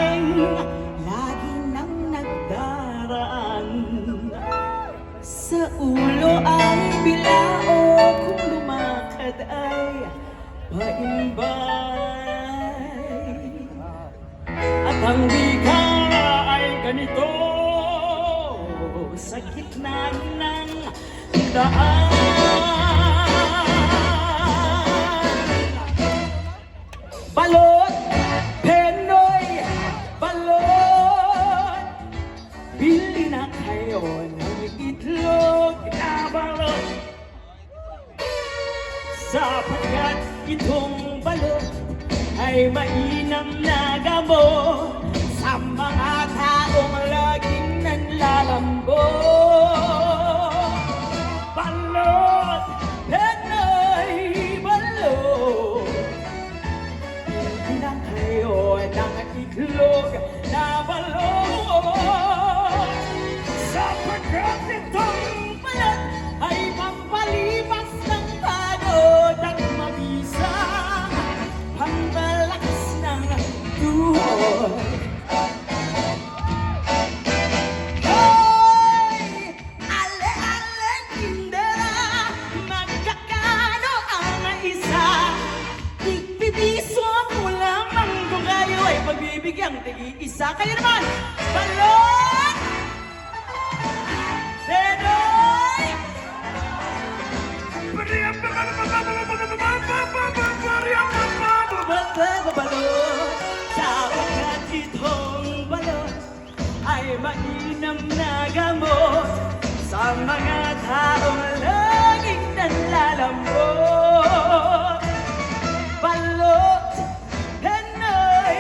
tanging lagi nang nagdaraan. Sa ulo ang bilao kung lumakad ay paimbay. At ang wika ay ganito sa gitna ng daan. Balot, Penoy, balot, bili na kayo ng itlog na balot. Sapagkat itong balot ay mainam na gamot sa mga taong laging nanlalambot. Balot, Penoy, balot, bili na kayo ng itlog na balot. Sapagkat itong balot ay pampalipas ng pagod at mabisang pampalakas ng tuhod. Hoy! Ale-ale tindera, magkakano ang isa? Tigpipiso mo lamang kung kayo ay pagbibigyang tig-iisa. Kayo naman, balot! Penoy! Balot, sapagkat itong balot ay mainam na gamot sa mga taong laging nanlalambot. Balot, Penoy,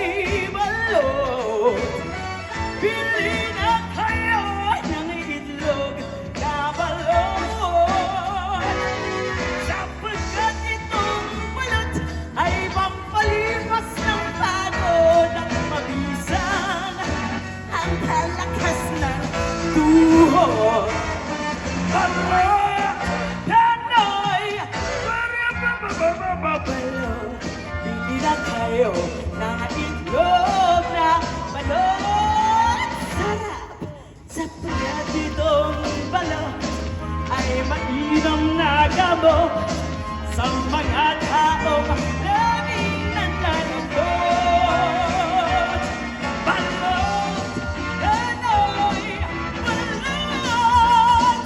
balot, bili na kayo ng itlog na balot. Sapagkat itong balot ay pampalipas ng pagod at mabisang ang kalakas ng tuhod. Balot, Penoy, balot, bili na kayo ng itlog na balot. Sarap, sapagkat itong balot ay mainam na gamot sa mga taong laging nanlalambot. Balot, Penoy, balot,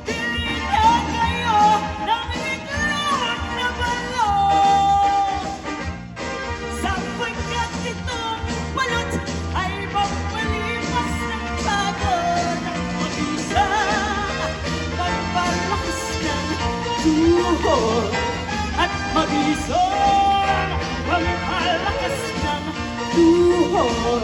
bili na kayo ng itlog na balot. Sapagkat itong balot ay pampalipas ng pagod at mabisang pampalakas ng tuhod. At mabisang pampalakas ng tuhod.